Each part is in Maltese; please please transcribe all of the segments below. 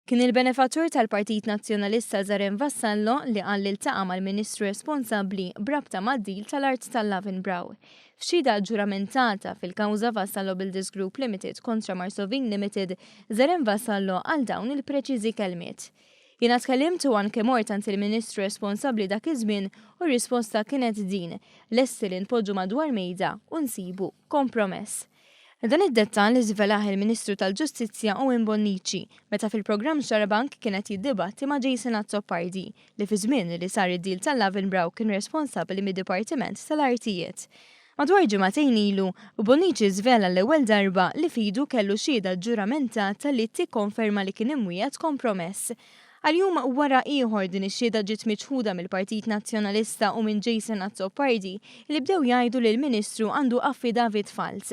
Kien il-benefatur tal-Partit Nazzjonalista Zarem Vassallo li qal li ltaqa' mal-Ministru responsabbli brabta mad-dil tal-art tal-Lavenbrau. F'xhieda ġuramentata fil-kawża Vassallo Builders Group Limited kontra Marsovin Limited, Zarem Vassallo għal dawn il-preċiżi kelmiet. Jiena tkellimt u anke mort ant il-Ministru responsabbli dak iż-żmien u r-risposta kienet din lesti li npoġġu madwar mejda u nsibu kompromess. Dan id-dettal li żvelaħ il-Ministru tal-Ġustizzja Owen Bonnici meta fil-programm Xarabank kienet jiddibatti ma' Jason Azzopardi li fi żmien li sar id-dil tal-Lavenbrau kien responsabbli mid-Dipartiment tal-Artijiet. Madwar ġimagħtejn ilu, Bonnici żvela l-ewwel darba li fidu kellu xhieda ġuramentata li tikkonferma li kien imwiegħed kompromess. Għal-jum wara ieħor din ix-xhieda ġiet miċħuda mill-Partit Nazzjonalista u minn Jason Azzopardi li bdew jgħidu li l-Ministru għandu affidavit fals.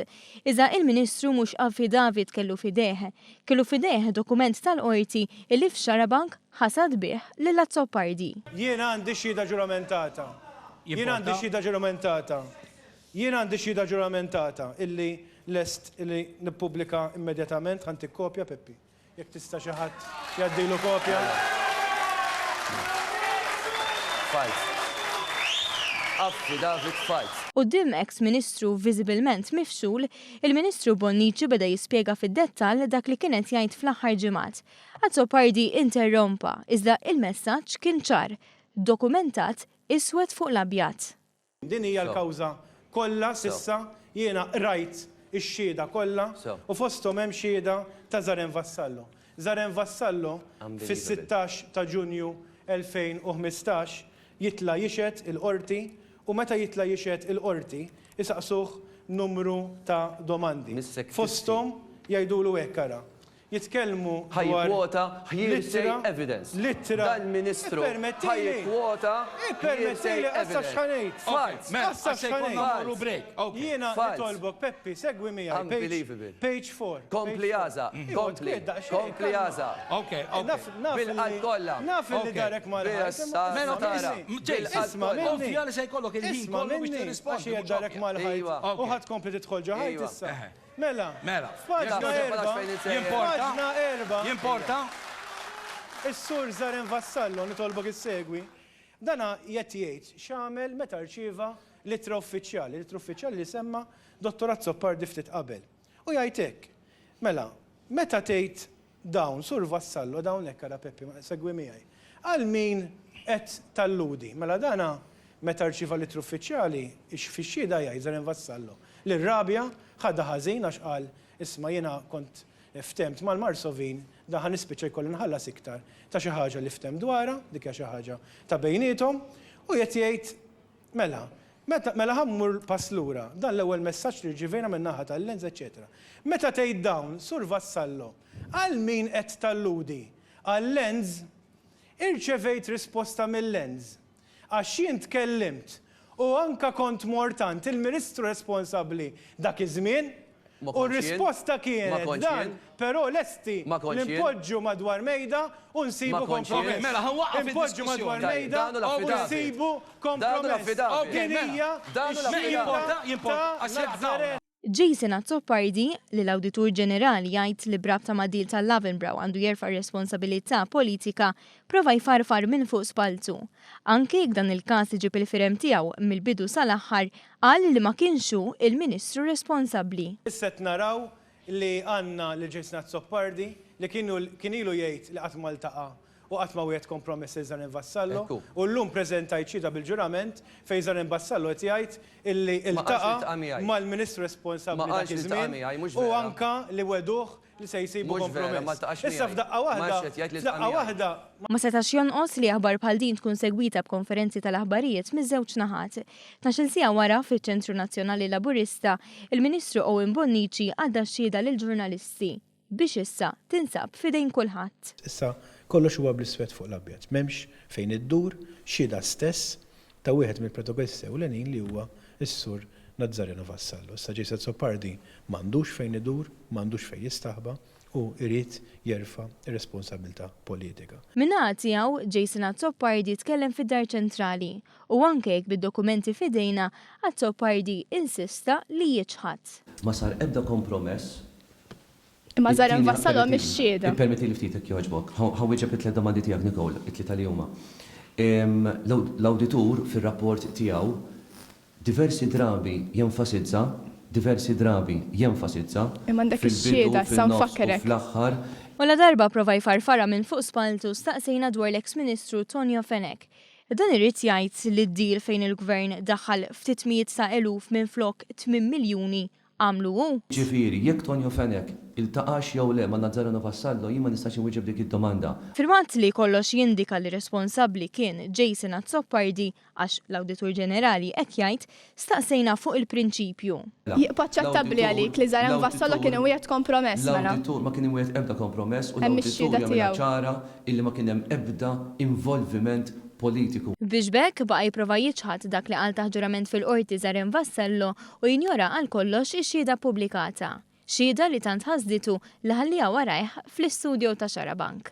Iżda il-Ministru mhux affidavit kellu fideh dokument tal-qorti li f'Xarabank ħasad bih lil Azzopardi. Jiena għandi xhieda ġuramentata illi lest illi nippubblika immedjatament ħanti kopja Peppi. Jekk tista' xi ħadd jgħaddilu kopja. Fals. Affidavit fals. Quddiem ex-Ministru viżibilment mifxul, il-Ministru Bonnici beda jispjega fid-dettall dak li kienet jgħid fl-aħħar ġimgħat. Azzopardi interrompa, iżda il-messaġġ kien ċar, dokumentat iswed fuq l-abjad. Din hija l-kawża kollha s'issa jiena rajt ix-xhieda kollha u fosthom hemm xhieda ta' Zarem Vassallo. Zarem Vassallo fis-16 ta' Ġunju 2015 jitla' jixed il-qorti u meta jitla' jixed il-qorti isaqsuh numru ta' domandi. Fosthom jgħidulu hekk ara. Jitkellmu ħajkwota hearsay evidence. Dal-Ministru ħajkwota hearsay evidence. Fals. Jiena nitolbok Peppi segwi miegħi. Page 4. Komplijaza. Komplijaza. Bil-qal kollha. Naf li darek mal-ħajt. Ovvja li se jkollok il-ħin kollu biex tirrispondi. darek mal-ħajt. U ħadd kompli tidħol ġo ħajt issa. Mela. Jimporta? Is-sur Zarem Vassallo nitolbok issegwi. Dana qed jgħid x'għamel meta rċieva littra uffiċjali li semma Dottor Azzopardi ftit qabel. U jgħid hekk. Mela, meta tgħid dawn sur Vassallo dawn hekk ara Peppi segwi miegħi. Għal min qed talludi. Mela dana meta rċieva littra uffiċjali fix-xhieda jgħid Zarem Vassallo. L-rabja ħadda ħażin għax qal isma' jiena kont ftemt mal-Marsovin da ħa nispiċċa jkolli nħallas iktar ta' xi ħaġa li ftemt dwarha, dik hija xi ħaġa ta' bejniethom, u qed jgħid mela ħammur pass lura dan l-ewwel messaġġ li rċivejna min-naħa tal-Lenz, eċetera. Meta tgħid dawn, Sur Vassallo, għal min qed talludi għal-Lenz irċevejt risposta mill-Lenz għax jien tkellimt u anka kont mortant il-Ministru responsabbli dak iż-żmien u r-risposta kienet dan, però lesti nimpoġġu madwar mejda u nsibu kompromess. Mela ħanwaqqaf Nimpoġġu madwar mejda u nsibu kompromess. Jimporta. Jason Azzopardi li l-Awditur Ġenerali jgħid li brabta mad-dil tal-Lavenbrau għandu jerfa' responsabilità politika prova jfarfar minn fuq spaltu. Anke jekk dan il-każ iġib il-firem tiegħu mill-bidu sal-aħħar qal li ma kienxu il-Ministru responsabbli. Issa naraw li għandna lil Jason Azzopardi li kien ilu jgħid li qatt maltaqa' u qatt ma wieħed kompromess Zarem Vassallo u llum preżentajt xhieda bil-ġurament fejn Zarem Vassallo qed jgħid illi iltaqa' mal-Ministru responsabbli dak iż-żmien u anka li weduh li se jsibu kompromess. Issa f'daqqa waħda. Ma setax jonqos li aħbar bħal din tkun segwita b'konferenzi tal-aħbarijiet miż-żewġ naħat. 12 siegħa wara fiċ-Ċentru Nazzjonali Laburista, il-Ministru Owen Bonnici għadda xhieda lill-ġurnalisti biex issa tinsab f'idejn kulħadd. Issa kollox huwa bl-iswed fuq l-abjad. M'hemmx fejn iddur xhieda stess ta' wieħed mill-protagonisti ewlenin li huwa s-sur Zarem Vassallo. Issa Jason Azzopardi m'għandux fejn idur, m'għandux fejn jistaħba u jrid jerfa' ir-responsabilità politika. Min-naħa tiegħu Jason Azzopardi tkellem fid-Dar Ċentrali u anke jekk bid-dokumenti f'idejna Azzopardi insista li jiġħad. Ma sar ebda kompromess Imma Zaren Vassallo mix-xieda. Permetti li ftitek joġbok. Ħawieġeb it-tliet domandi tiegħek Nikol, it-tlieta li huma. L-awditur fir-rapport tiegħu diversi drabi jenfasizza Imma dak ix-xieda sa nfakkerek. Fl-aħħar Wala darba prova jfarfara minn fuq spaltu staqsejna dwar l-ex-Ministru Tonio Fenek. Dan irrid jgħid li d-dil fejn il-Gvern daħħal ftit mijiet ta' eluf minn flok 8 miljuni għamlu hu. Ġifieri, jekk Tonio Fenek iltaqax jew le ma' Zaren Vassallo jien ma nistax inwieġeb dik id-domanda. Firmat li kollox jindika li responsabbli kien Jason Azzopardi għax l-Awditur Ġenerali hekk jgħid staqsejna fuq il-prinċipju. Jibqa' aċċettabbli għalik li Zaren Vassallo kien wieħed kompromess mela. L-awditur ma kien wieħed ebda kompromess u l-awditur jagħmel ċara illi ma kien hemm ebda involviment politiku. Biex bekk baqa' jipprova jiċħad dak li qal taħ-ġurament fil-qorti Zaren Vassallo u jinjora għal kollox ix-xhieda pubblikata. Xhieda li tant ħasditu li ħallija warajh fl-istudju ta' Xarabank.